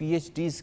PhDs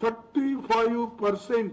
35%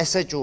SHO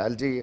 LG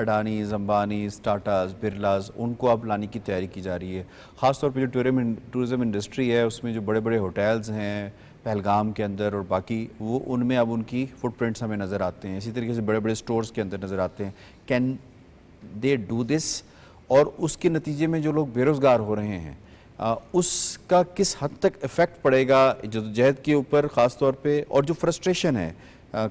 اڈانیز، امبانیز، ٹاٹاز، برلاز، ان کو اب لانے کی تیاری کی جا رہی ہے. خاص طور پہ جو ٹورزم انڈسٹری ہے اس میں جو بڑے بڑے ہوٹلز ہیں پہلگام کے اندر اور باقی، وہ ان میں اب ان کی فٹ پرنٹس ہمیں نظر آتے ہیں. اسی طریقے سے بڑے بڑے سٹورز کے اندر نظر آتے ہیں. Can they do this? اور اس کے نتیجے میں جو لوگ بے روزگار ہو رہے ہیں اس کا کس حد تک ایفیکٹ پڑے گا جدوجہد کے اوپر خاص طور پہ، اور جو فرسٹریشن ہے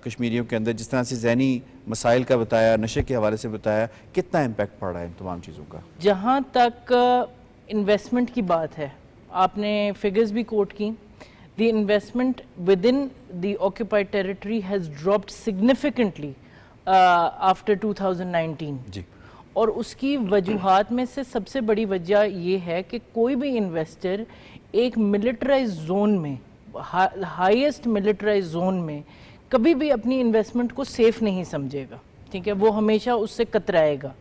کشمیریوں کے اندر، جس طرح سے ذہنی مسائل کا بتایا، نشے کے حوالے سے بتایا، کتنا امپیکٹ پڑ رہا ہے ان تمام چیزوں کا؟ جہاں تک انویسٹمنٹ کی بات ہے، آپ نے فگرز بھی کوٹ کی. The investment with in the occupied territory has dropped significantly after 2019. جی. اور اس کی وجوہات میں سے سب سے بڑی وجہ یہ ہے کہ کوئی بھی انویسٹر ایک ملٹرائز زون میں، ہائیسٹ ملٹرائز زون میں کبھی بھی اپنی انویسٹمنٹ کو سیف نہیں سمجھے گا. ٹھیک ہے، وہ ہمیشہ اس سے کترائے گا.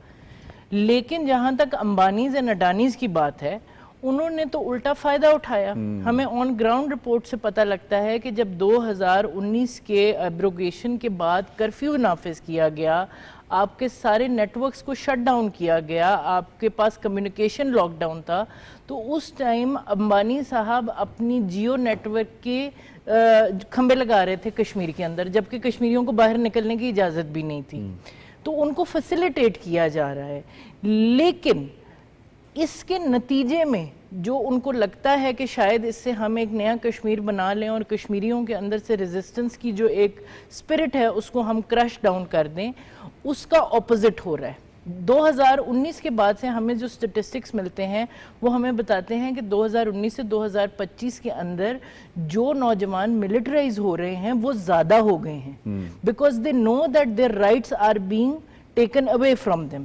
لیکن جہاں تک امبانیز اینڈ اڈانیز کی بات ہے، انہوں نے تو الٹا فائدہ اٹھایا. ہمیں آن گراؤنڈ رپورٹ سے پتہ لگتا ہے کہ جب 2019 کے ایبروگیشن کے بعد کرفیو نافذ کیا گیا، آپ کے سارے نیٹ ورکس کو شٹ ڈاؤن کیا گیا، آپ کے پاس کمیونیکیشن لاک ڈاؤن تھا، تو اس ٹائم امبانی صاحب اپنی جیو نیٹ ورک کے کھمبے لگا رہے تھے کشمیر کے اندر، جبکہ کشمیریوں کو باہر نکلنے کی اجازت بھی نہیں تھی. تو ان کو فیسیلیٹیٹ کیا جا رہا ہے. لیکن اس کے نتیجے میں جو ان کو لگتا ہے کہ شاید اس سے ہم ایک نیا کشمیر بنا لیں اور کشمیریوں کے اندر سے ریزسٹنس کی جو ایک سپرٹ ہے اس کو ہم کرش ڈاؤن کر دیں، اس کا اپوزٹ ہو رہا ہے. 2019 کے بعد سے ہمیں جو سٹیٹسٹکس ملتے ہیں وہ ہمیں بتاتے ہیں کہ 2019 سے 2025 کے اندر جو نوجوان ملٹرائز ہو رہے ہیں وہ زیادہ ہو گئے ہیں، because they know that their rights are being taken away from them.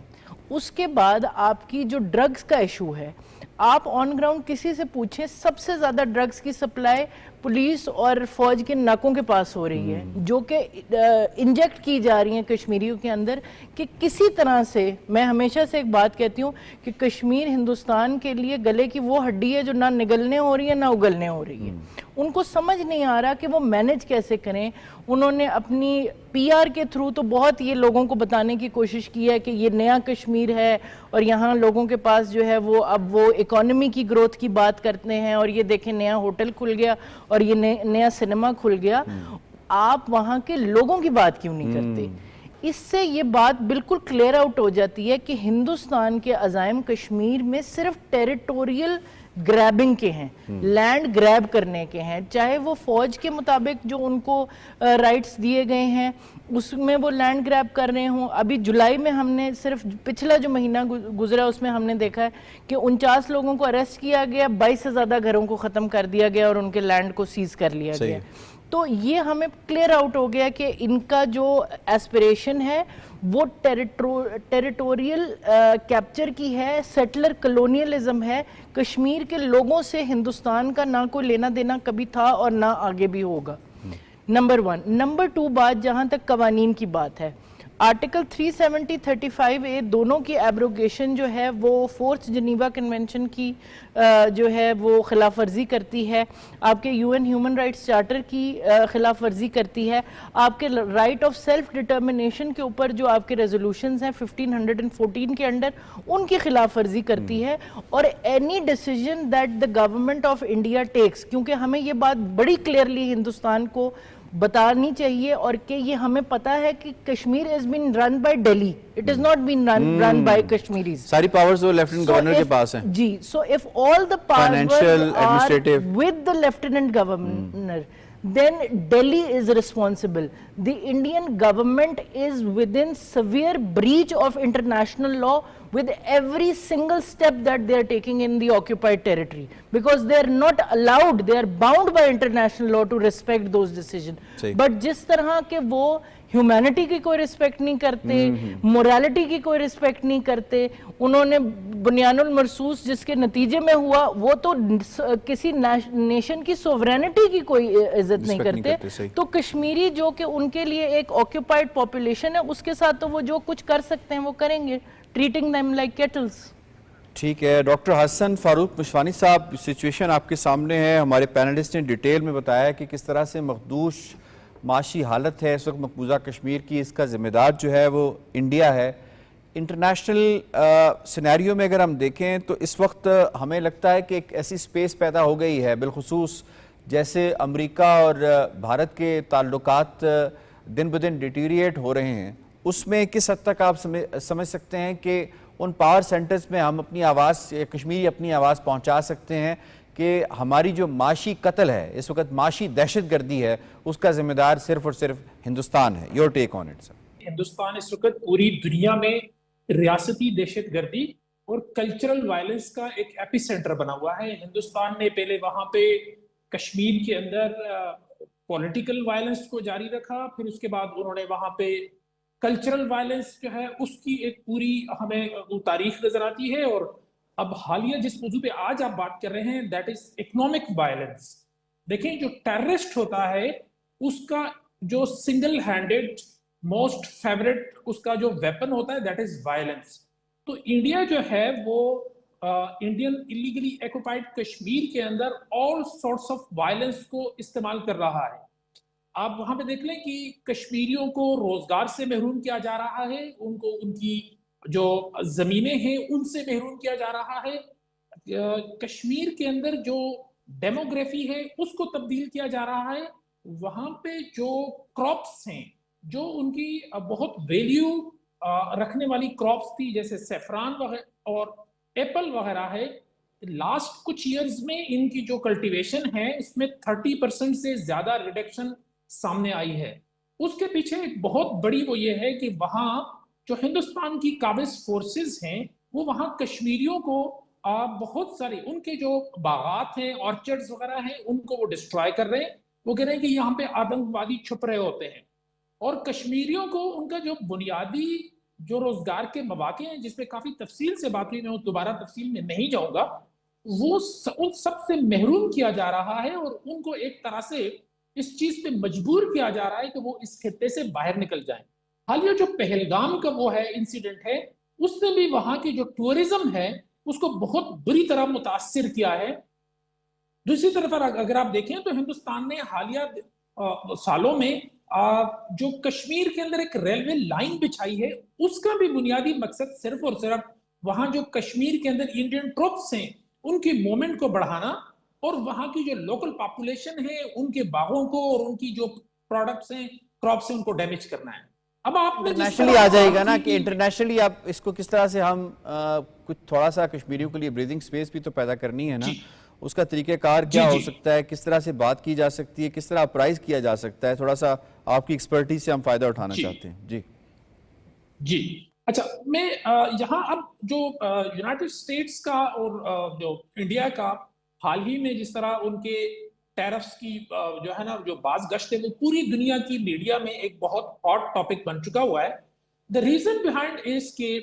اس کے بعد آپ کی جو ڈرگز کا ایشو ہے، آپ آن گراؤنڈ کسی سے پوچھیں، سب سے زیادہ ڈرگز کی سپلائی پولیس اور فوج کے ناکوں کے پاس ہو رہی ہے، جو کہ انجیکٹ کی جا رہی ہیں کشمیریوں کے اندر کہ کسی طرح سے. میں ہمیشہ سے ایک بات کہتی ہوں کہ کشمیر ہندوستان کے لیے گلے کی وہ ہڈی ہے جو نہ نگلنے ہو رہی ہے نہ اگلنے ہو رہی ہے. ان کو سمجھ نہیں آ رہا کہ وہ مینج کیسے کریں. انہوں نے اپنی پی آر کے تھرو تو بہت یہ لوگوں کو بتانے کی کوشش کی ہے کہ یہ نیا کشمیر ہے اور یہاں لوگوں کے پاس جو ہے وہ اب وہ اکانومی کی گروتھ کی بات کرتے ہیں، اور یہ دیکھیں نیا ہوٹل کھل گیا اور یہ نیا سنیما کھل گیا. آپ وہاں کے لوگوں کی بات کیوں نہیں کرتے؟ اس سے یہ بات بالکل کلیئر آؤٹ ہو جاتی ہے کہ ہندوستان کے عزائم کشمیر میں صرف ٹیریٹوریل گریبنگ کے ہیں، لینڈ گریب کرنے کے ہیں، چاہے وہ فوج کے مطابق جو ان کو رائٹس دیے گئے ہیں اس میں وہ لینڈ گریب کر رہے ہوں. ابھی جولائی میں ہم نے صرف پچھلا جو مہینہ گزرا اس میں ہم نے دیکھا ہے کہ 49 لوگوں کو اریسٹ کیا گیا، 22 سے زیادہ گھروں کو ختم کر دیا گیا اور ان کے لینڈ کو سیز کر لیا گیا. تو یہ ہمیں کلیئر آؤٹ ہو گیا کہ ان کا جو ایسپریشن ہے وہ ٹیریٹوریل کیپچر کی ہے، سیٹلر کلونیلزم ہے. کشمیر کے لوگوں سے ہندوستان کا نہ کوئی لینا دینا کبھی تھا اور نہ آگے بھی ہوگا. نمبر 1. نمبر 2 بات جہاں تک قوانین کی بات ہے، آرٹیکل 370 35A دونوں کی ایبروگیشن جو ہے وہ 4th جنیوا کنونشن کی جو ہے وہ خلاف ورزی کرتی ہے، آپ کے UN ہیومن رائٹس چارٹر کی خلاف ورزی کرتی ہے، آپ کے رائٹ آف سیلف ڈٹرمنیشن کے اوپر جو آپ کے ریزولوشنز ہیں 1514 کے انڈر ان کی خلاف ورزی کرتی ہے. اور any decision that the government of India takes, کیونکہ ہمیں یہ بات بڑی کلیئرلی ہندوستان کو بتانی چاہیے اور کہ یہ ہمیں پتا ہے کہ Kashmir has been run by Delhi, it has not been run by Kashmiris. ساری پاورز وہ لیفٹیننٹ گورنر کے پاس ہیں. جی, so if all the powers Financial, are administrative. with the lieutenant governor, then Delhi is responsible. The Indian government is within severe breach of international law with every single step that they are taking in the occupied territory, because they are not allowed, they are bound by international law to respect those decisions. But جس طرح کہ وہ humanity کی کوئی respect نہیں کرتے، morality کی کوئی ریسپیکٹ نہیں کرتے، انہوں نے بنیان المرصوص جس کے نتیجے میں ہوا وہ تو کسی نیشن کی سوورینٹی کی کوئی عزت نہیں کرتے. تو کشمیری جو کہ ان کے لیے ایک آکیوپائڈ پاپولیشن ہے اس کے ساتھ تو وہ جو کچھ کر سکتے ہیں وہ کریں گے، ٹریٹنگ them like kettles. ٹھیک ہے. ڈاکٹر حسن فاروق مشوانی صاحب، سچویشن آپ کے سامنے ہے. ہمارے پینلسٹ نے ڈیٹیل میں بتایا کہ کس طرح سے مخدوش معاشی حالت ہے اس وقت مقبوضہ کشمیر کی. اس کا ذمہ دار جو ہے وہ انڈیا ہے. انٹرنیشنل سینیریو میں اگر ہم دیکھیں تو اس وقت ہمیں لگتا ہے کہ ایک ایسی سپیس پیدا ہو گئی ہے، بالخصوص جیسے امریکہ اور بھارت کے تعلقات دن بدن ڈیٹیریٹ ہو رہے ہیں، اس میں کس حد تک آپ سمجھ سکتے ہیں کہ ان پاور سینٹرز میں ہم اپنی آواز، کشمیری اپنی آواز پہنچا سکتے ہیں کہ ہماری جو معاشی قتل ہے اس وقت، معاشی دہشت گردی ہے، اس کا ذمہ دار صرف اور صرف ہندوستان ہے؟ Your take on it sir. Hindustan اس وقت پوری دنیا میں ریاستی دہشت گردی اور کلچرل وائلنس کا ایک ایپی سینٹر بنا ہوا ہے۔ ہندوستان نے پہلے وہاں پہ کشمیر کے اندر پولیٹیکل وائلنس کو جاری رکھا، پھر اس کے بعد انہوں نے وہاں پہ کلچرل وائلنس جو ہے اس کی ایک پوری ہمیں تاریخ نظر آتی ہے۔ اور اب حالیہ جس موضوع پہ آج آپ بات کر رہے ہیں دیٹ از اکنامک وائلنس۔ دیکھیں جو ٹیررسٹ ہوتا ہے اس کا جو سنگل ہینڈڈ موسٹ فیوریٹ اس کا جو ویپن ہوتا ہے دیٹ از وائلنس۔ تو انڈیا جو ہے وہ انڈین ایلیگلی ایکوپائڈ کشمیر کے اندر آل سورٹس آف وائلنس کو استعمال کر رہا ہے۔ آپ وہاں پہ دیکھ لیں کہ کشمیریوں کو روزگار سے محروم کیا جا رہا ہے، ان کو ان کی جو زمینیں ہیں ان سے محروم کیا جا رہا ہے، کشمیر کے اندر جو ڈیموگرافی ہے اس کو تبدیل کیا جا رہا ہے، وہاں پہ جو کراپس ہیں جو ان کی بہت ویلیو رکھنے والی کراپس تھی جیسے سیفران اور ایپل وغیرہ ہے، لاسٹ کچھ ایئرز میں ان کی جو کلٹیویشن ہے اس میں 30% سے زیادہ ریڈکشن سامنے آئی ہے۔ اس کے پیچھے ایک بہت بڑی وہ یہ ہے کہ وہاں جو ہندوستان کی قابض فورسز ہیں وہ وہاں کشمیریوں کو بہت ساری ان کے جو باغات ہیں، آرچرڈز وغیرہ ہیں، ان کو وہ ڈسٹرائے کر رہے ہیں۔ وہ کہہ رہے ہیں کہ یہاں پہ آتنکوادی چھپ رہے ہوتے ہیں، اور کشمیریوں کو ان کا جو بنیادی جو روزگار کے مواقع ہیں جس پہ کافی تفصیل سے بات ہوئی، میں دوبارہ تفصیل میں نہیں جاؤں گا، وہ ان سب سے محروم کیا جا رہا ہے، اور ان کو ایک طرح سے اس چیز پہ مجبور کیا جا رہا ہے کہ وہ اس خطے سے باہر نکل جائیں۔ حالیہ جو پہلگام کا وہ ہے انسیڈنٹ ہے، اس نے بھی وہاں کی جو ٹورزم ہے اس کو بہت بری طرح متاثر کیا ہے۔ دوسری طرف اگر آپ دیکھیں تو ہندوستان نے حالیہ سالوں میں جو کشمیر کے اندر ایک ریلوے لائن بچھائی ہے، اس کا بھی بنیادی مقصد صرف اور صرف وہاں جو کشمیر کے اندر انڈین ٹروپس ہیں ان کی موومنٹ کو بڑھانا، اور وہاں کی جو لوکل پاپولیشن ہے ان کے باغوں کو اور ان کی جو پروڈکٹس ہیں، کراپس ہیں، ان کو ڈیمیج کرنا ہے۔ اب آپ نے انٹرنیشنلی آ جائے گا نا کہ انٹرنیشنلی آپ اس کو کس طرح سے ہم کچھ تھوڑا سا کشمیریوں کے لیے بریدنگ سپیس بھی تو پیدا کرنی ہے نا، اس کا طریقہ کار کیا ہو سکتا ہے، کس طرح سے بات کی جا سکتی ہے، کس طرح اپرائز کیا جا سکتا ہے، تھوڑا سا آپ کی ایکسپرٹیز سے ہم فائدہ اٹھانا چاہتے ہیں۔ جی اچھا، میں یہاں اب جو یونائٹڈ اسٹیٹس کا اور جو انڈیا کا حال ہی میں جس طرح ان کے ٹیرفز کی جو ہے نا جو بعض گشت ہے وہ پوری دنیا کی میڈیا میں ایک بہت ہاٹ ٹاپک بن چکا ہوا ہے۔ دا ریزن بیہائنڈ اس کہ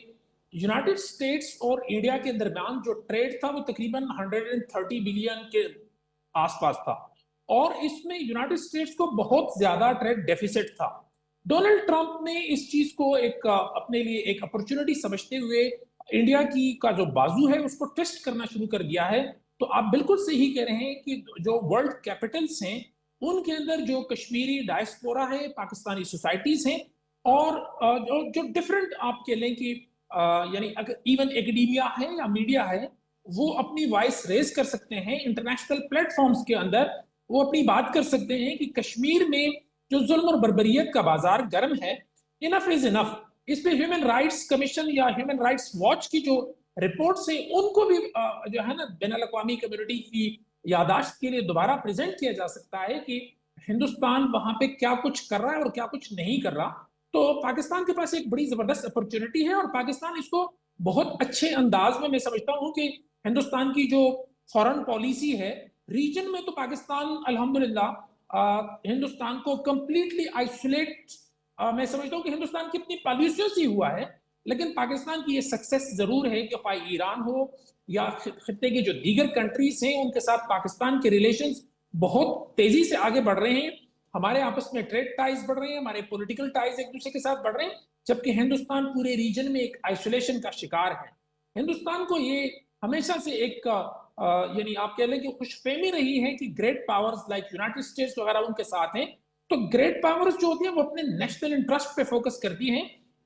یونائٹڈ اسٹیٹس اور انڈیا کے درمیان جو ٹریڈ تھا وہ تقریباً 130 بلین کے آس پاس تھا، اور اس میں یونائٹڈ اسٹیٹس کو بہت زیادہ ٹریڈ ڈیفیسٹ تھا۔ ڈونلڈ ٹرمپ نے اس چیز کو ایک اپنے لیے ایک اپرچونٹی سمجھتے ہوئے انڈیا کی کا جو بازو ہے اس کو ٹیسٹ کرنا شروع کر دیا ہے۔ تو آپ بالکل صحیح کہہ رہے ہیں کہ جو ورلڈ کیپٹلز ہیں ان کے اندر جو کشمیری ڈائسپورا ہے، پاکستانی سوسائٹیز ہیں، اور جو ڈیفرنٹ آپ کہہ لیں کہ یعنی ایون ایکڈیمیا ہے یا میڈیا ہے، وہ اپنی وائس ریز کر سکتے ہیں انٹرنیشنل پلیٹ فارمز کے اندر، وہ اپنی بات کر سکتے ہیں کہ کشمیر میں جو ظلم اور بربریت کا بازار گرم ہے، انف از انف۔ اس پہ ہیومن رائٹس کمیشن یا ہیومن رائٹس واچ کی جو رپورٹس ہیں ان کو بھی جو ہے نا بین الاقوامی کمیونٹی کی یادداشت کے لیے دوبارہ پریزنٹ کیا جا سکتا ہے کہ ہندوستان وہاں پہ کیا کچھ کر رہا ہے اور کیا کچھ نہیں کر رہا۔ تو پاکستان کے پاس ایک بڑی زبردست اپرچونٹی ہے، اور پاکستان اس کو بہت اچھے انداز میں سمجھتا ہوں کہ ہندوستان کی جو فورن پالیسی ہے ریجن میں، تو پاکستان الحمدللہ ہندوستان کو کمپلیٹلی آئسولیٹ میں سمجھتا ہوں کہ ہندوستان کی اپنی پالیسیوں سے ہوا ہے، لیکن پاکستان کی یہ سکسیس ضرور ہے کہ خواہ ایران ہو یا خطے کے جو دیگر کنٹریز ہیں ان کے ساتھ پاکستان کے ریلیشنز بہت تیزی سے آگے بڑھ رہے ہیں، ہمارے آپس میں ٹریڈ ٹائز بڑھ رہے ہیں، ہمارے پولیٹیکل ٹائز ایک دوسرے کے ساتھ بڑھ رہے ہیں، جبکہ ہندوستان پورے ریجن میں ایک آئسولیشن کا شکار ہے۔ ہندوستان کو یہ ہمیشہ سے ایک یعنی آپ کہہ لیں کہ خوش فہمی رہی ہے کہ great powers like United States وغیرہ ان کے ساتھ ہیں، تو گریٹ پاورز جو ہوتی ہیں وہ اپنے نیشنل انٹرسٹ پہ فوکس کرتی ہیں،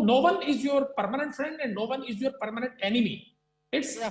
no one is your permanent friend and no one is your permanent enemy. It's the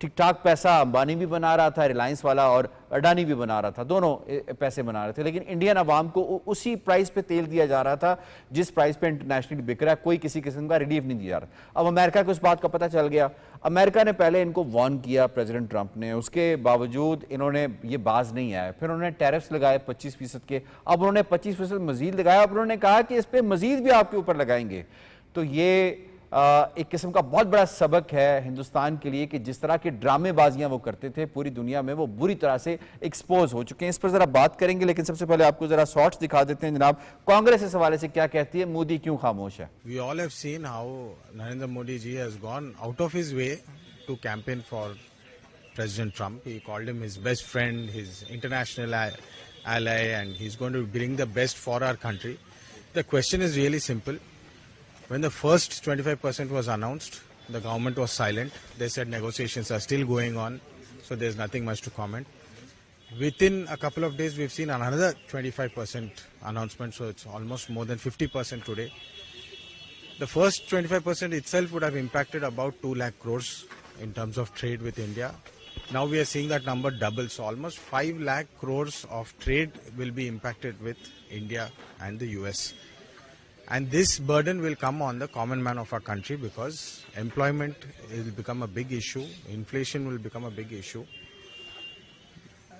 ٹھیک ٹھاک پیسہ امبانی بھی بنا رہا تھا ریلائنس والا اور اڈانی بھی بنا رہا تھا, دونوں پیسے بنا رہے تھے, لیکن انڈین عوام کو اسی پرائز پہ تیل دیا جا رہا تھا جس پرائز پہ انٹرنیشنلی بک رہا ہے, کوئی کسی قسم کا ریلیف نہیں دیا جا رہا. اب امریکہ کو اس بات کا پتہ چل گیا, امریکہ نے پہلے ان کو وارن کیا پریزیڈنٹ ٹرمپ نے, اس کے باوجود انہوں نے یہ باز نہیں آئے, پھر انہوں نے ٹیرفز لگائے 25% کے, اب انہوں نے 25% مزید لگایا, اب انہوں نے کہا کہ اس پہ مزید بھی آپ کے اوپر لگائیں گے. تو یہ ایک قسم کا بہت بڑا سبق ہے ہندوستان کے لیے کہ جس طرح کی ڈرامے بازیاں وہ کرتے تھے پوری دنیا میں وہ بری طرح سے ایکسپوز ہو چکے ہیں. اس پر ذرا بات کریں گے, لیکن سب سے پہلے آپ کو ذرا شارٹس دکھا دیتے ہیں. جناب, کانگریس اس حوالے سے کیا کہتی ہے, مودی کیوں خاموش ہے؟ We all have seen how Narendra Modi ji has gone out of his way to campaign for President Trump. He called him his best friend, his international ally, and he's going to bring the best for our country. The question is really simple. When the first 25% was announced, the government was silent. They said negotiations are still going on, so there's nothing much to comment. Within a couple of days, we've seen another 25% announcement, so it's almost more than 50% today. The first 25% itself would have impacted about 2 lakh crores in terms of trade with India. Now we are seeing that number double, so almost 5 lakh crores of trade will be impacted with India and the US. And this burden will come on the common man of our country because employment will become a big issue, inflation will become a big issue.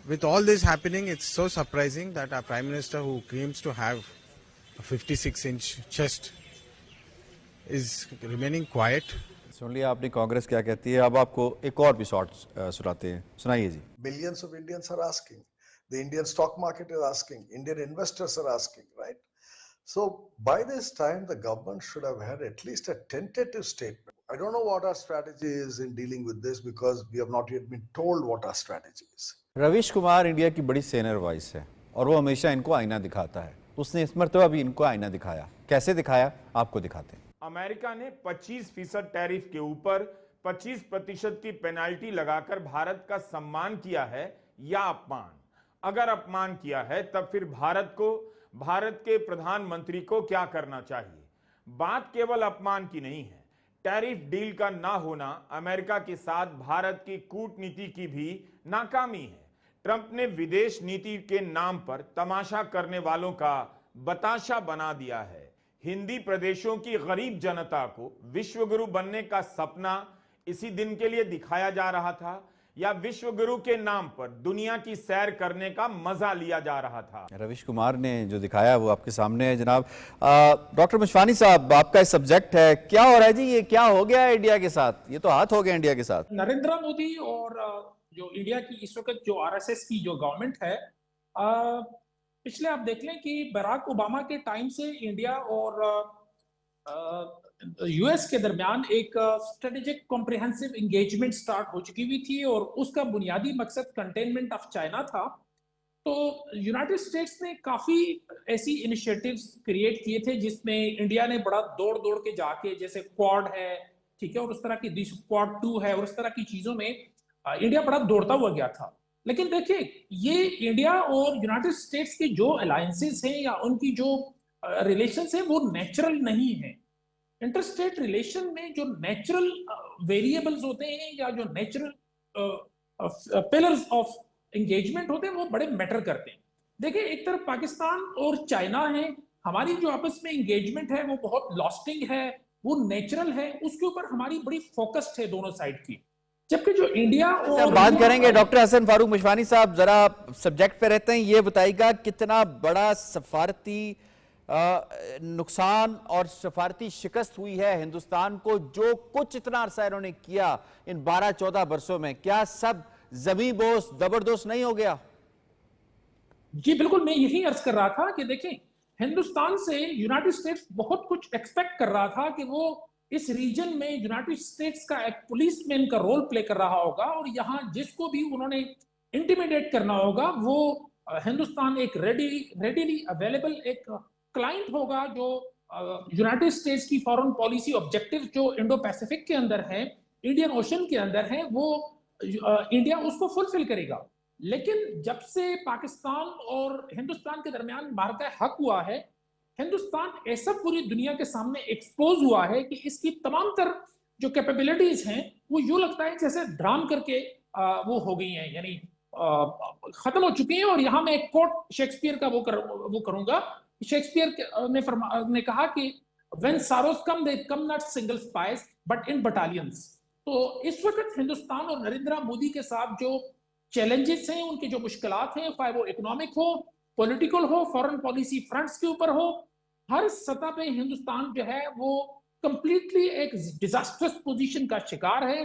With all this happening, it's so surprising that our Prime Minister, who claims to have a 56-inch chest, is remaining quiet. سن لیا آپ نے کانگریس کیا کہتی ہے, اب آپ کو ایک اور بھی شارٹس سناتے ہیں, سنائیے جی. Millions of Indians are asking. The Indian stock market is asking. Indian investors are asking, right? So by this time, the government should have had at least a tentative statement. I don't know what our strategy is in dealing with this because we have not yet been told what our strategy is. Ravish Kumar India کی بڑی senior voice ہے اور وہ ہمیشہ ان کو آئینہ دکھاتا ہے. اس نے اس مرتبہ بھی ان کو آئینہ دکھایا. کیسے دکھایا آپ کو دکھاتے ہیں. امریکہ نے 25% ٹیرف کے اوپر 25% کی پینالٹی لگا کر بھارت کا سمان کیا ہے یا اپمان. اگر اپمان کیا ہے تب پھر بھارت کے پردھان منتری کو کیا کرنا چاہیے. بات کیول اپمان کی نہیں ہے, ٹیرف ڈیل کا نہ ہونا امریکہ کے ساتھ بھارت کی کورٹ نیتی کی بھی ناکامی ہے. ٹرمپ نے ودیش نیتی کے نام پر تماشا کرنے والوں کا بتاشا بنا دیا ہے. ہندی پردیشوں کی غریب جنتا کو وشو گرو بننے کا سپنا اسی دن کے لیے دکھایا جا رہا تھا یا وشو گرو کے نام پر دنیا کی سیر کرنے کا مزہ لیا جا رہا تھا. رویش کمار نے جو دکھایا وہ آپ کے سامنے ہے. جناب ڈاکٹر مشوانی صاحب, آپ کا سبجیکٹ ہے, کیا ہو رہا ہے جی, یہ کیا ہو گیا ہے انڈیا کے ساتھ, یہ تو ہاتھ ہو گیا انڈیا کے ساتھ. نریندر مودی اور جو انڈیا کی اس وقت جو RSS کی جو گورنمنٹ ہے, پچھلے آپ دیکھ لیں کہ براک اوباما کے ٹائم سے انڈیا اور US کے درمیان ایک اسٹریٹجک کمپریہنسو انگیجمنٹ سٹارٹ ہو چکی ہوئی تھی اور اس کا بنیادی مقصد کنٹینمنٹ آف چائنا تھا. تو یونائٹڈ اسٹیٹس نے کافی ایسی انیشیٹیوز کریٹ کیے تھے جس میں انڈیا نے بڑا دوڑ کے جا کے, جیسے کوڈ ہے, ٹھیک ہے, اور اس طرح کی کوڈ 2 ہے, اور اس طرح کی چیزوں میں انڈیا بڑا دوڑتا ہوا گیا تھا. لیکن دیکھیں, یہ انڈیا اور یونائٹڈ اسٹیٹس کی جو الائنسز ہیں یا ان کی جو ریلیشنز ہیں وہ نیچرل نہیں ہیں. انٹر اسٹیٹ ریلیشن میں جو نیچرل ویریبلز ہوتے ہیں یا جو نیچرل پلرز آف انگیجمنٹ ہوتے ہیں وہ بڑے میٹر کرتے ہیں. دیکھیں, ایک طرف پاکستان اور چائنا ہے, ہماری جو آپس میں انگیجمنٹ ہے وہ بہت لاسٹنگ ہے, وہ نیچرل ہے, اس کے اوپر ہماری بڑی فوکسڈ ہے دونوں سائڈ کی. جبکہ جو انڈیا اور بات کریں گے, ڈاکٹر حسن فاروق مشوانی صاحب ذرا سبجیکٹ پہ رہتے ہیں, یہ بتائیے گا کتنا بڑا سفارتی نقصان اور سفارتی شکست ہوئی ہے ہندوستان کو, جو کچھ اتنا عرصہ انہوں نے کیا ان 12-14 برسوں میں, کیا سب زمیں بوس زبردست نہیں ہو گیا؟ جی بالکل, میں یہی عرض کر رہا تھا کہ دیکھیں, ہندوستان سے یونائٹڈ اسٹیٹس بہت کچھ ایکسپیکٹ کر رہا تھا کہ وہ اس ریجن میں یونائٹڈ اسٹیٹس کا ایک پولیس مین کا رول پلے کر رہا ہوگا, اور یہاں جس کو بھی انہوں نے انٹیمیڈیٹ کرنا ہوگا وہ ہندوستان ایک ریڈیلی اویلیبل ایک کلائنٹ ہوگا جو یونائٹڈ اسٹیٹس کی فارن پالیسی آبجیکٹیو جو انڈو پیسیفک کے اندر ہیں, انڈین اوشن کے اندر ہیں, وہ انڈیا اس کو فلفل کرے گا. لیکن جب سے پاکستان اور ہندوستان کے درمیان معرکہ حق ہوا ہے, ہندوستان ایسا پوری دنیا کے سامنے ایکسپوز ہوا ہے کہ اس کی تمام تر جو کیپیبلٹیز ہیں وہ یوں لگتا ہے جیسے ڈرام کر کے وہ ہو گئی ہیں، یعنی ختم ہو چکی ہیں. اور یہاں میں ایک کوٹ شیکسپیئر کا وہ کروں گا. شیکسپیئر نے کہا کہ when sorrows come they come not single spies but in battalions. تو اس وقت ہندوستان اور نریندرا مودی کے ساتھ جو چیلنجز ہیں، ان کی جو مشکلات ہیں، خواہ وہ اکنامک ہو، پولیٹیکل ہو، فورن پالیسی فرنٹس کے اوپر ہو، ہر سطح پہ ہندوستان جو ہے وہ کمپلیٹلی ایک ڈیزاسٹرس پوزیشن کا شکار ہے.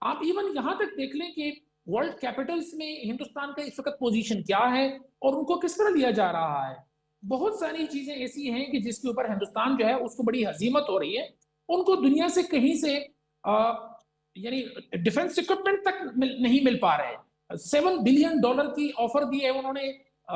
آپ ایون یہاں تک دیکھ لیں کہ ورلڈ کیپٹلز میں ہندوستان کا اس وقت پوزیشن کیا ہے اور ان کو کس طرح لیا جا رہا ہے. بہت ساری چیزیں ایسی ہیں کہ جس کے اوپر ہندوستان جو ہے اس کو بڑی ہزیمت ہو رہی ہے. ان کو دنیا سے کہیں سے یعنی ڈیفنس اکوپمنٹ تک نہیں مل پا رہے. $7 بلین کی آفر دی ہے انہوں نے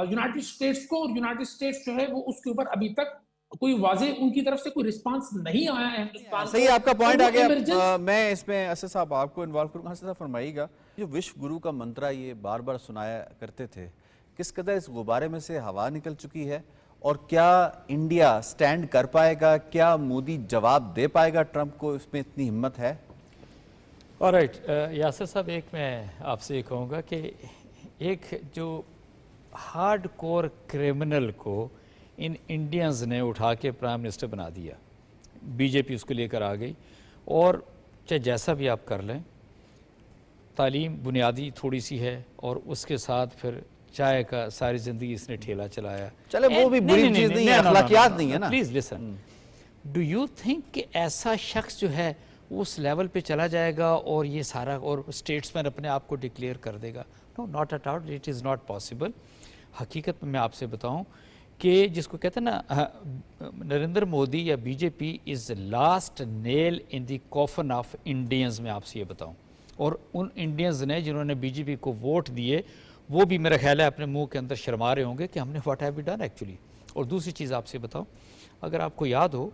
یونائٹڈ اسٹیٹس کو، اور یونائٹڈ اسٹیٹس جو ہے وہ اس کے اوپر ابھی تک کوئی واضح ان کی طرف سے کوئی رسپانس نہیں آیا ہے ہندوستان کو. صحیح، آپ کا پوائنٹ آ گیا. میں اس میں اسد صاحب آپ کو انوالو کروں گا. اسد صاحب فرمائیے گا، جو وشو گرو کا منترا یہ بار بار سنایا کرتے تھے، کس قدر اس غبارے میں سے ہوا نکل چکی ہے، اور کیا انڈیا سٹینڈ کر پائے گا؟ کیا مودی جواب دے پائے گا ٹرمپ کو؟ اس میں اتنی ہمت ہے؟ آلرائٹ یاسر صاحب، ایک میں آپ سے یہ کہوں گا کہ ایک جو ہارڈ کور کرمنل کو ان انڈینز نے اٹھا کے پرائم منسٹر بنا دیا، بی جے پی اس کو لے کر آ گئی. اور چاہے جیسا بھی آپ کر لیں، تعلیم بنیادی تھوڑی سی ہے، اور اس کے ساتھ پھر چائے کا ساری زندگی اس نے ٹھیلا چلایا. چلے وہ بھی بری چیز نہیں ہے، اخلاقیات نہیں ہے نا. Please listen, do you think کہ ایسا شخص جو ہے اس لیول پہ چلا جائے گا اور یہ سارا اور اسٹیٹس مین اپنے آپ کو ڈکلیئر کر دے گا؟ No, not at all, it is not possible. حقیقت میں آپ سے بتاؤں کہ جس کو کہتے ہیں نا نریندر مودی یا B J P is last nail in the coffin of Indians. میں آپ سے یہ بتاؤں، اور ان انڈینز نے جنہوں نے بی جے پی کو ووٹ دیے وہ بھی میرا خیال ہے اپنے منہ کے اندر شرما رہے ہوں گے کہ ہم نے what have we done actually. اور دوسری چیز آپ سے بتاؤں، اگر آپ کو یاد ہو،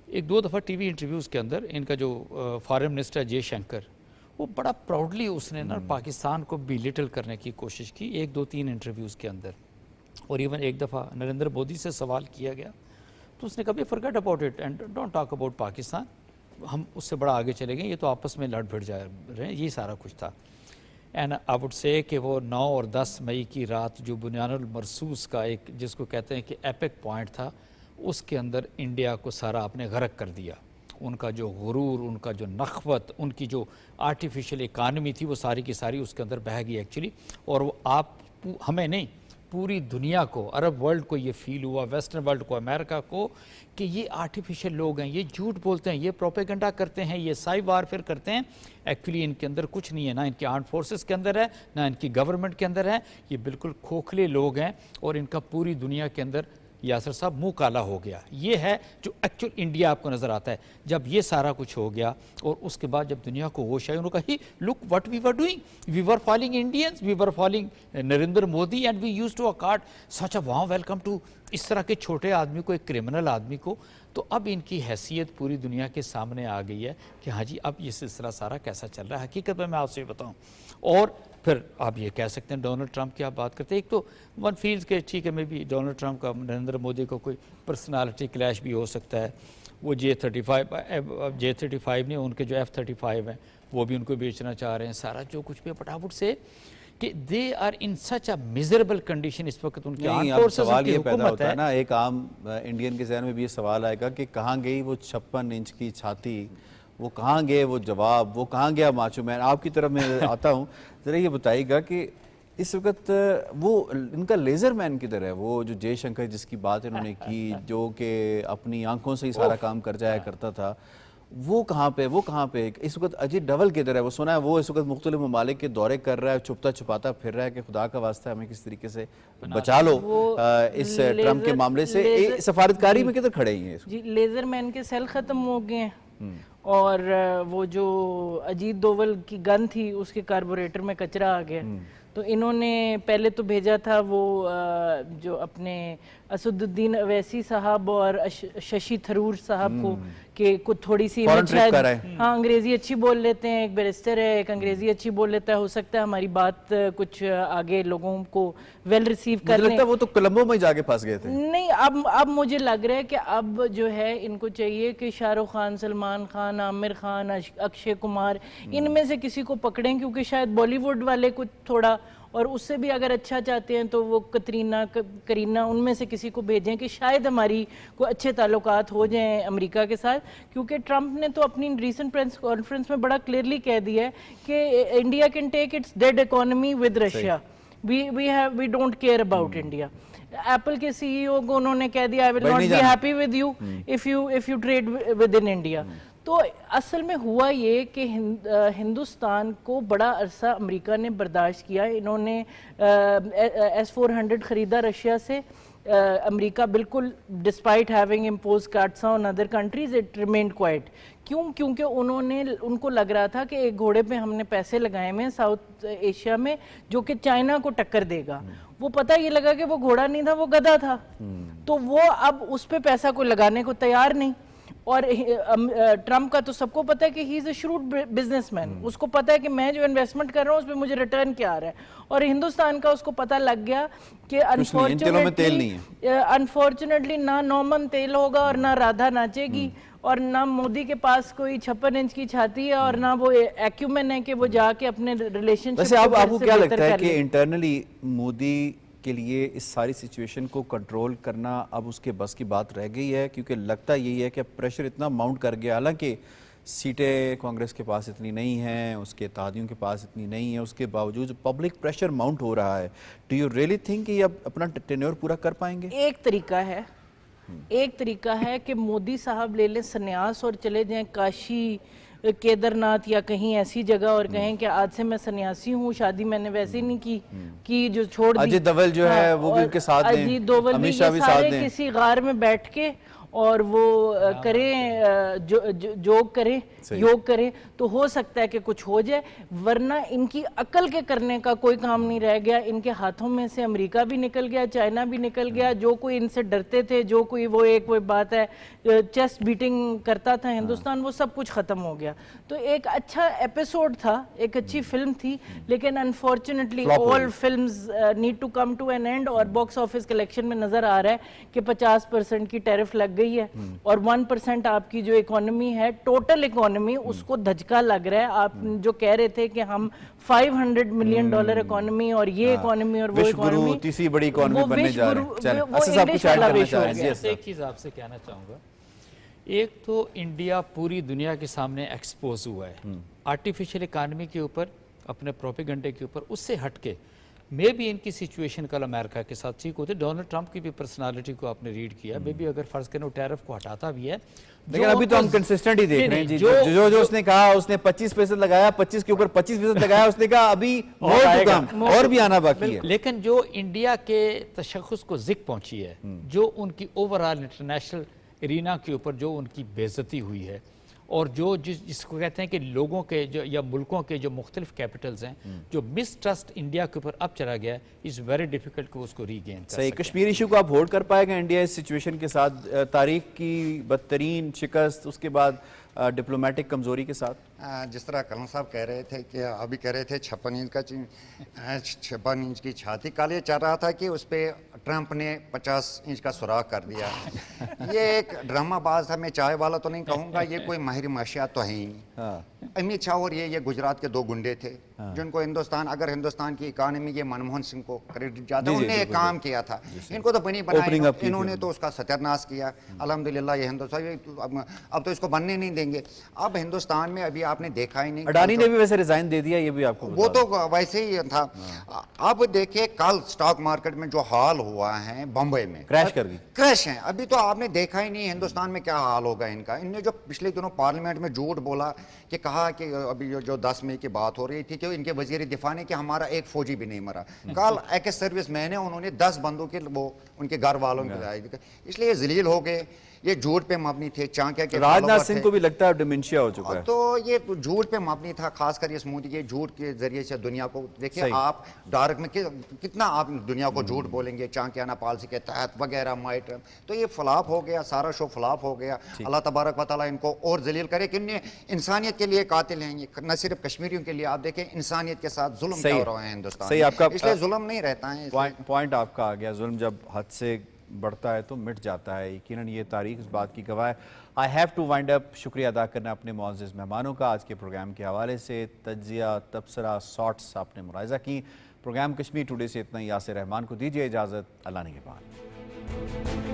ایک دو دفعہ ٹی وی انٹرویوز کے اندر ان کا جو فارن منسٹر جے شنکر، وہ بڑا پراؤڈلی اس نے نا پاکستان کو بیلیٹل کرنے کی کوشش کی 1-2-3 انٹرویوز کے اندر. اور ایون ایک دفعہ نریندر مودی سے سوال کیا گیا تو اس نے کبھی فرگٹ about it and don't talk about Pakistan, ہم اس سے بڑا آگے چلے گئے، یہ تو آپس میں لڑ بھڑ جا رہے ہیں، یہ سارا کچھ تھا. اینڈ آئی وڈ سے کہ وہ 9 اور 10 مئی کی رات جو بنیان المرصوص کا ایک جس کو کہتے ہیں کہ ایپک پوائنٹ تھا، اس کے اندر انڈیا کو سارا آپ نے غرق کر دیا. ان کا جو غرور، ان کا جو نخوت، ان کی جو آرٹیفیشل اکانومی تھی، وہ ساری کی ساری اس کے اندر بہہ گئی ایکچولی. اور وہ آپ ہمیں نہیں، پوری دنیا کو، عرب ورلڈ کو یہ فیل ہوا، ویسٹرن ورلڈ کو، امریکہ کو، کہ یہ آرٹیفیشل لوگ ہیں، یہ جھوٹ بولتے ہیں، یہ پروپیگنڈا کرتے ہیں، یہ سائی وارفیئر کرتے ہیں. ایکچولی ان کے اندر کچھ نہیں ہے، نہ ان کی آرمڈ فورسز کے اندر ہے، نہ ان کی گورنمنٹ کے اندر ہے. یہ بالکل کھوکھلے لوگ ہیں، اور ان کا پوری دنیا کے اندر یاسر صاحب منہ کالا ہو گیا. یہ ہے جو ایکچوئل انڈیا آپ کو نظر آتا ہے. جب یہ سارا کچھ ہو گیا اور اس کے بعد جب دنیا کو ہوش آئی، انہوں نے کہا he look what we were doing, we were following Indians, we were following Narendra Modi and we used to accord such a warm welcome to اس طرح کے چھوٹے آدمی کو، ایک کرمنل آدمی کو. تو اب ان کی حیثیت پوری دنیا کے سامنے آ گئی ہے کہ ہاں جی اب یہ سلسلہ سارا کیسا چل رہا ہے. حقیقت میں آپ سے بتاؤں، اور پھر آپ یہ کہہ سکتے ہیں ڈونلڈ ٹرمپ کی آپ بات کرتے ہیں، ایک تو ون فیلز کے ٹھیک ہے، میں بھی ڈونلڈ ٹرمپ کا نریندر مودی کو کوئی پرسنالٹی کلیش بھی ہو سکتا ہے. وہ J-35 نے ان کے جو F-35 ہیں وہ بھی ان کو بیچنا چاہ رہے ہیں، سارا جو کچھ بھی پٹافٹ سے کہ they are in such a miserable condition اس وقت ان کی آرمڈ فورسز. سوال یہ پیدا ہوتا ہے نا، ایک عام انڈین کے ذہن میں بھی یہ سوال آئے گا کہ کہاں گئی وہ 56 انچ کی چھاتی، وہ کہاں گئے وہ جواب، وہ کہاں گیا ماچو مین. آپ کی طرف میں آتا ہوں، ذرا یہ بتائیے گا کہ اس وقت وہ ان کا لیزر مین کدھر ہے؟ وہ جو جے شنکر جس کی بات انہوں نے کی، جو کہ اپنی آنکھوں سے ہی سارا کام کر جایا کرتا تھا، وہ کہاں پہ؟ وہ کہاں پہ؟ اس وقت اجیت ڈول کدھر ہے؟ وہ سنا ہے وہ اس وقت مختلف ممالک کے دورے کر رہا ہے، چھپتا چھپاتا پھر رہا ہے کہ خدا کا واسطہ ہمیں کس طریقے سے بچا لو اس ٹرمپ کے معاملے سے. سفارتکاری میں کدھر کھڑے ہیں؟ جی لیزر مین کے سیل ختم ہو گئے ہیں، اور وہ جو اجیت ڈوول کی گن تھی اس کے کاربوریٹر میں کچرا آ گیا. تو انہوں نے پہلے تو بھیجا تھا وہ جو اپنے اسدالدین اویسی صاحب اور ششی تھرور صاحب کو کہ کچھ تھوڑی سی فورن ٹرپ کر رہے ہیں. ہاں انگریزی اچھی بول لیتے ہیں, ایک بیرسٹر ہے, ایک انگریزی اچھی بول لیتا ہے, ہو سکتا ہے ہماری بات کچھ آگے لوگوں کو ویل ریسیو کر لیں. لگتا ہے وہ تو کولمبو میں جا کے پھنس گئے تھے. نہیں, اب مجھے لگ رہا ہے کہ اب جو ہے ان کو چاہیے کہ شاہ رخ خان, سلمان خان, عامر خان, اکشے کمار, ان میں سے کسی کو پکڑیں, کیونکہ شاید بالی ووڈ والے کچھ تھوڑا, اور اس سے بھی اگر اچھا چاہتے ہیں تو وہ کرینہ ان میں سے کسی کو بھیجیں کہ شاید ہماری کوئی اچھے تعلقات ہو جائیں امریکہ کے ساتھ. کیونکہ ٹرمپ نے تو اپنی ریسنٹ پریس کانفرنس میں بڑا کلیئرلی کہہ دیا ہے کہ India can take its dead economy with Russia, we don't care about India. Apple کے سی ای او کو انہوں نے کہہ دیا I will not be happy with you if you trade within India. تو اصل میں ہوا یہ کہ ہندوستان کو بڑا عرصہ امریکہ نے برداشت کیا. انہوں نے S-400 خریدا رشیا سے. امریکہ بالکل despite having impose cuts on other countries it remained quite. کیونکہ ان کو لگ رہا تھا کہ ایک گھوڑے پہ ہم نے پیسے لگائے ہوئے ہیں ساؤتھ ایشیا میں جو کہ چائنا کو ٹکر دے گا. وہ پتہ یہ لگا کہ وہ گھوڑا نہیں تھا, وہ گدھا تھا. تو وہ اب اس پہ پیسہ کوئی لگانے کو تیار نہیں. اور ٹرمپ کا تو سب کو پتا ہے کہ ہی از اے شروٹ بزنس مین. اس کو پتا ہے کہ میں جو انویسٹمنٹ کر رہا ہوں اس پہ مجھے ریٹرن کیا آ رہا ہے. اور ہندوستان کا اس کو پتا لگ گیا کہ انفارچونیٹلی نہ نومن تیل ہوگا اور نہ رادھا ناچے گی, اور نہ مودی کے پاس کوئی 56 انچ کی چھاتی ہے, اور نہ وہ ایکیومن ہے کہ وہ جا کے اپنے ریلیشن شپ. ویسے آپ کو کیا لگتا ہے کہ انٹرنلی مودی کے لیے اس ساری سچویشن کو کنٹرول کرنا اب اس کے بس کی بات رہ گئی ہے؟ کیونکہ لگتا یہی ہے کہ پریشر اتنا ماؤنٹ کر گیا, حالانکہ سیٹیں کانگریس کے پاس اتنی نہیں ہیں, اس کے اتحادیوں کے پاس اتنی نہیں ہیں, اس کے باوجود پبلک پریشر ماؤنٹ ہو رہا ہے. ڈو یو ریئلی تھنک کہ یہ اب اپنا ٹینیور پورا کر پائیں گے؟ ایک طریقہ ہے کہ مودی صاحب لے لیں سنیاس اور چلے جائیں کاشی, کیدر ناتھ یا کہیں ایسی جگہ اور کہیں کہ آج سے میں سنیاسی ہوں, شادی میں نے ویسے نہیں کی جو چھوڑ دی. اجیت دوول جو ہے وہ بھی ان کے ساتھ ہیں, اجیت دوول بھی, یہ سارے کسی غار میں بیٹھ کے اور وہ کریں جوگ کریں تو ہو سکتا ہے کہ کچھ ہو جائے, ورنہ ان کی عقل کے کرنے کا کوئی کام نہیں رہ گیا. ان کے ہاتھوں میں سے امریکہ بھی نکل گیا, چائنا بھی نکل گیا. جو کوئی ان سے ڈرتے تھے, جو کوئی وہ ایک بات ہے چیسٹ بیٹنگ کرتا تھا ہندوستان, وہ سب کچھ ختم ہو گیا. تو ایک اچھا ایپیسوڈ تھا, ایک اچھی فلم تھی, لیکن unfortunately all films need to come to an end. اور باکس آفس کلیکشن میں نظر آ رہا ہے کہ 50% کی ٹیرف لگ گئی ہے, اور 1% آپ کی جو اکانومی ہے, ٹوٹل اکانومی, اس کو دھچکا لگ رہا ہے. آپ جو کہہ رہے تھے کہ ہم $500 ملین اکانومی اور یہ اکانومی اور وہ اکانومی, تیسری بڑی اکانومی بننے جا رہے ہیں. وہ انگلش والا ویش ہو گیا. ایک چیز آپ سے کہنا چاہوں گا, ایک تو انڈیا پوری دنیا کے سامنے ایکسپوز ہوا ہے آرٹیفیشل اکانومی کے اوپر, اپنے پروپیگنڈے کے اوپر. اس سے ہٹ کے میں بھی ان کی سچویشن کل امریکہ کے ساتھ ٹھیک ہوتے. ڈونلڈ ٹرمپ کی بھی پرسنالٹی کو آپ نے ریڈ کیا, میں بھی اگر فرض کریں ٹیرف کو ہٹاتا بھی ہے, لیکن ابھی تو ہم کنسسٹنٹ ہی دیکھ رہے ہیں. جو اس نے کہا, اس نے 25% لگایا, 25 کے اوپر 25% لگایا, اس نے کہا ابھی اور بھی آنا باقی ہے. لیکن جو انڈیا کے تشخص کو زک پہنچی ہے, جو ان کی اوورآل انٹرنیشنل ارینا کے اوپر جو ان کی بے عزتی ہوئی ہے, اور جو جس کو کہتے ہیں کہ لوگوں کے جو یا ملکوں کے جو مختلف کیپٹلز ہیں, جو مس ٹرسٹ انڈیا کے اوپر اب چلا گیا ہے, از ویری ڈیفیکلٹ کہ اس کو ری گین کر سکے. صحیح. کشمیر ایشو کو آپ ہولڈ کر پائے گا انڈیا اس سچویشن کے ساتھ, تاریخ کی بدترین شکست, اس کے بعد ڈپلومیٹک کمزوری کے ساتھ؟ جس طرح کلم صاحب کہہ رہے تھے کہ ابھی کہہ رہے تھے 56 انچ کی چھاتی, کل یہ چاہ رہا تھا کہ اس پہ ٹرمپ نے 50 انچ کا سوراخ کر دیا. یہ ایک ڈرامہ باز ہے, میں چائے والا تو نہیں کہوں گا, یہ کوئی ماہر معاشیات تو ہے ہی نہیں. امت شاہ اور یہ گجرات کے 2 گنڈے تھے جن کو ہندوستان, اگر ہندوستان کی اکانومی یہ منموہن سنگھ کو کریڈٹ جاتا ہے, انہوں نے ایک کام کیا تھا, ان کو تو بنی بنائی, انہوں نے تو اس کا ستیاناش کیا. الحمدللہ یہ ہندوستان اب تو اس کو بننے نہیں دیں گے. اب ہندوستان میں ابھی آپ نے دیکھا ہی نہیں, اڈانی نے بھی ویسے ریزائن دے دیا, یہ بھی آپ کو وہ تو ویسے ہی تھا. اب دیکھیں کل سٹاک مارکیٹ میں جو حال ہوا ہے بمبئی میں, کریش کر گئی, کریش ہیں. ابھی تو آپ نے دیکھا ہی نہیں ہندوستان میں کیا حال ہوگا ان کا. ان نے جو پچھلے دنوں پارلیمنٹ میں جھوٹ بولا کہ کہا کہ ابھی جو 10 مئی کی بات ہو رہی تھی کہ ان کے وزیر دفاع نے کہ ہمارا ایک فوجی بھی نہیں مرا. کل ایک سروس مین ہے, انہوں نے 10 بندوقیں وہ ان کے گھر والوں کے, اس لیے ذلیل ہو گئے. یہ جھوٹ پہ مبنی تھے. چانکیا کے راجناتھ سنگھ کو بھی لگتا ہے ڈیمنشیا ہو چکا ہے. تو یہ جھوٹ پہ مبنی تھا, خاص کر اس مودی کے جھوٹ کے ذریعے سے دنیا کو دیکھیں آپ ڈارک میں کتنا آپ دنیا کو جھوٹ بولیں گے چانکیانہ پالیسی کے تحت وغیرہ مائٹ. تو یہ فلاپ ہو گیا, سارا شو فلاپ ہو گیا. اللہ تبارک و تعالیٰ ان کو اور ذلیل کرے کہ انسانیت کے لیے قاتل ہیں یہ, نہ صرف کشمیریوں کے لیے. آپ دیکھیں انسانیت کے ساتھ ظلم کیا ہو رہا ہے ہندوستان میں, اس لیے ظلم نہیں رہتا ہے. پوائنٹ آپ کا آ گیا, ظلم جب حد سے بڑھتا ہے تو مٹ جاتا ہے. یقیناً یہ تاریخ اس بات کی گواہ ہے. آئی ہیو ٹو وائنڈ اپ. شکریہ ادا کرنا اپنے معزز مہمانوں کا. آج کے پروگرام کے حوالے سے تجزیہ, تبصرہ, شارٹس آپ نے ملاحظہ کی. پروگرام کشمیر ٹوڈے سے اتنا ہی. یاسر رحمان کو دیجیے اجازت. اللہ نگہبان.